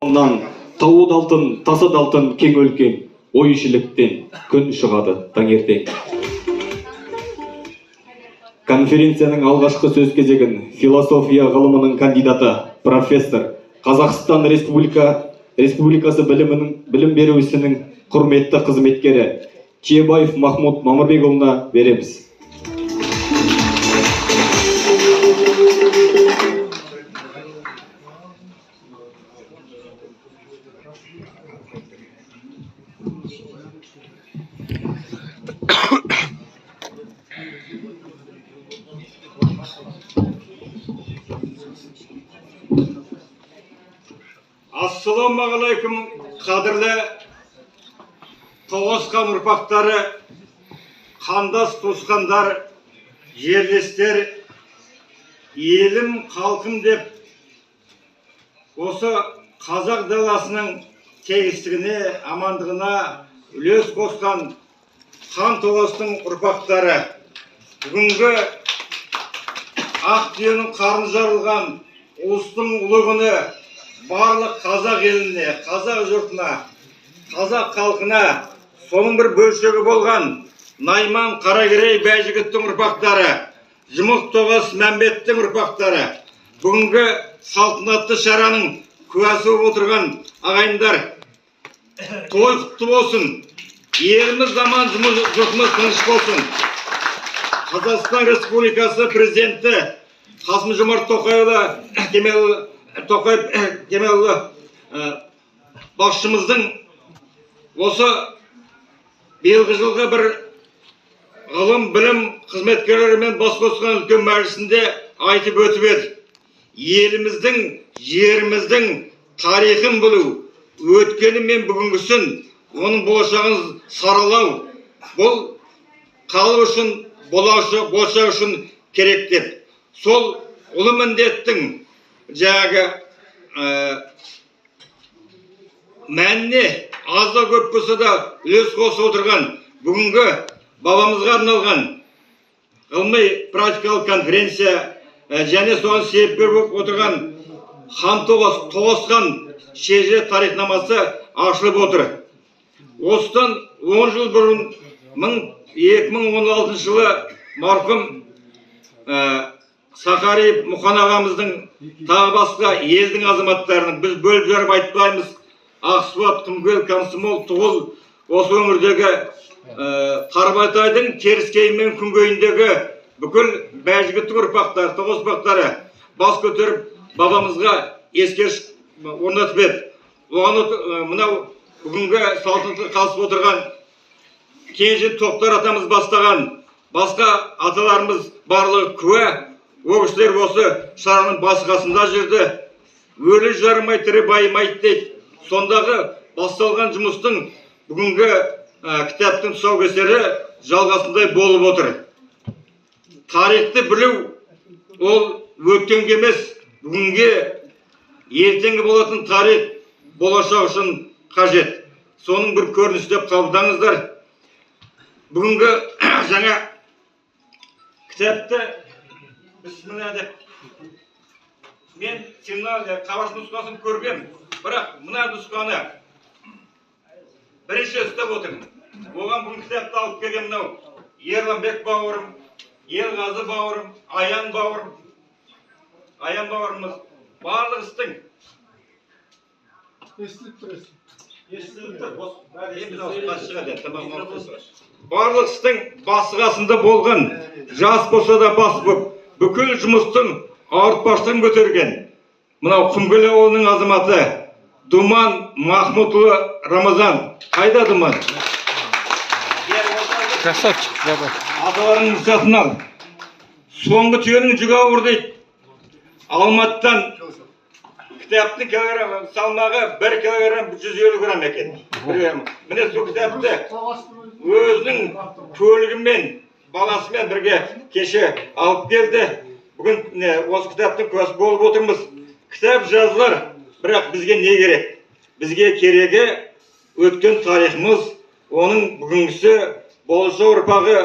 Тауы далтын, тасы далтын кең өлкем, ой ішіліктен күн шығады таңертең. Конференцияның алғашқы сөз кезегін философия ғылымының кандидаты, профессор, Қазақстан Республикасы білім беру ісінің құрметті қызметкері Чебаев Махмуд Мамырбекұлына береміз. Ассаламағалейкум, қадірлі тоғысқан ұрпақтары, қандас туысқандар, жерлестер, елім, халқым деп, осы қазақ даласының тегістігіне, амандығына үлес қосқан қан тоғыстың ұрпақтары, бүгінгі ақ түйенің қарны жарылған ұлыстың ұлы күні барлық қазақ еліне, қазақ жұртына, қазақ халқына, соның бір бөлшегі болған Найман Қаракерей Бәйжігіттің ұрпақтары, Жұмық Тоғас Мәмбеттің ұрпақтары, бүгінгі салтанатты шараның куәсі болып отырған ағайындар, той құтты болсын, еліміз аман, жұртымыз тыныш болсын. Қазақстан Республикасы президенті Қасым-Жомарт Кемелұлы басшымыздың осы биылғы жылғы бір ғылым, білім қызметкерлерімен бас қосқан үлкен мәжілісінде айтып өтіп еді. Еліміздің, жеріміздің тарихын білу, өткені мен бүгінгісін, оның болашағын саралау, бұл халық үшін, болашақ үшін керек деп. Сол ұлы міндеттің жаңағы мәніне аз да көп болса да үлес қосып отырған бүгінгі бабамызға арналған ғылыми практикалық конференция және соған себепкер болып отырған хан тоғысқан шежіре тарихнамасы ашылып отыр. Осыдан 10 жыл бұрын 2016 жылы марқұм Сахариев Мұқан ағамыздың тағы басқа елдің азаматтарының, біз бөліп жарып айтпаймыз, Ақсуат, Құмкөл, Комсомол, Тұғыл, осы өңірдегі Қарбатайдың Теріскей мен Күнгейіндегі бүкіл Бәйжігіттің ұрпақтары, Тоғыз ұрпақтары бас көтеріп бабамызға ескерткіш орнатып еді. Оған мынау бүгінгі салтанатқа қатысып отырған Кенже Тоқтар атамыз бастаған басқа аталарымыз барлығы куә. Ол кісілер осы шараның басқасында жүрді. Өлі жарымай тірі байымайды дейді. Сондағы басталған жұмыстың бүгінгі кітаптың тұсаукесері жалғасындай болып отыр. Тарихты білу ол өткенге емес, бүгінге, ертеңгі болатын тарих болашақ үшін қажет. Соның бір көрінісі деп қабылдаңыздар. Бүгінгі жаңа кітапты Бісміллә деп, мен қағаз нұсқасын көргем, бірақ мына нұсқаны бірінші ұстап отырмын. Оған бұл кітапты алып келген мынау Ерланбек бауырым, Елғазы бауырым, Аян бауырымыз барлық істің барлық істің басы-қасында болған, жас болса да бас болып, бүкіл жұмыстың ауыртпашылығын көтерген мынау Құмкөл ауылының азаматы Думан Махмутұлы Рамазан. Қайда Думан? Красавчик, баба. Аталарының рұқсатын ал. Соңғы түйенің жүгі ауыр дейді. Алматыдан кітаптың салмағы 1 килограмм 150 грамм екен. Міне сол кітапты өзінің көлігімен баласымен бірге кеше алып келді. Бүгін осы кітаптың куәсі болып отырмыз. Кітап жазылар, бірақ бізге не керек? Бізге керегі өткен тарихымыз, оның бүгінгісі, болашақ ұрпағы,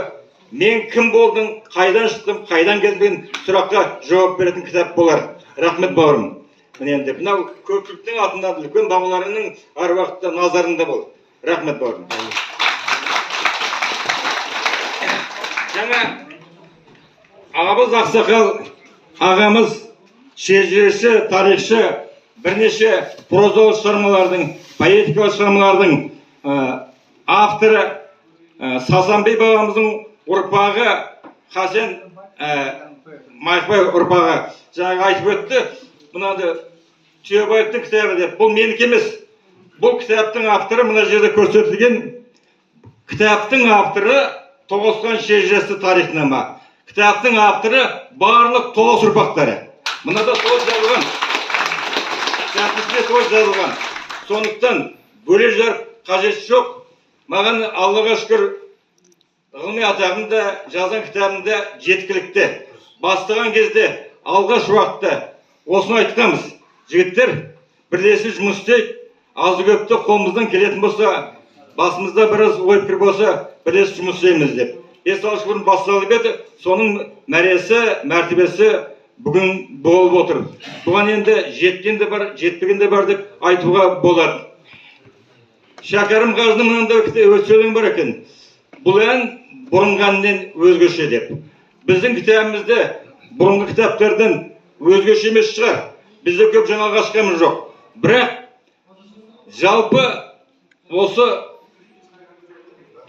мен кім болдым, қайдан шықтым, қайдан келдім сұраққа жауап беретін кітап болар. Рахмет бауырым. Міне енді мынау көпшіліктің атында үлкен бабаларының әр уақытта назарында бол. Рахмет бауырым. Жаңа Абыз Ақсақал ағамыз шежіреші, тарихшы, бірнеше прозалық шығармалардың, поэтикалық шығармалардың авторы, Сасанбей бабамыздың ұрпағы, Хасен Майқбай ұрпағы. Жаңағы айтып өтті, мынады Түйебаевтың кітабы деп. Бұл менікі емес. Бұл кітаптың авторы мына жерде көрсетілген. Кітаптың авторы Тоғысқан шежіресі тарихнама. Кітаптың авторы барлық Тоғыс ұрпақтары. Мынада той жазылған. Кітаптың той жазылған. Сондықтан бөле жарып қажет жоқ. Маған Аллаға шүкір ғылыми атағымда, жазған кітабымда жеткілікті. Бастаған кезде алғаш уақытта осыны айтқанбыз. Жігіттер, бірлесіп жұмыс істейік. Азы көпті қолымыздан келетін болса, басымызда біраз ой пікір болса, бірлесіп жұмыс істейміз деп. 5 жыл бұрын басталып еді, соның мәресі, мәртебесі бүгін болып отыр. Бұған енді жеткен де бар, жетпеген де бар деп айтуға болады. Шәкәрім Қажының мынандай өлең бар екен. Бұл ән бұрынғы әннен өзгеше деп. Біздің кітабымызда бұрынғы кітаптардан өзгеше емес шығар. Бізде көп жаңалық ашқанымыз жоқ. Бірақ жалпы осы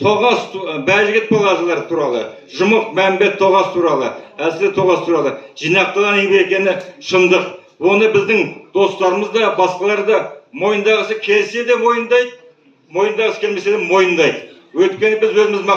Тоғас Бәйжігіт балажылар туралы, Жұмық Мәмбет Тоғас туралы, Әсілі Тоғас туралы жинақталған еңбек екені шындық. Оны біздің достарымыз да, басқалар да мойындағысы келсе де мойындайды, мойындағысы келмесе де мойындайды. Өйткені біз өзіміз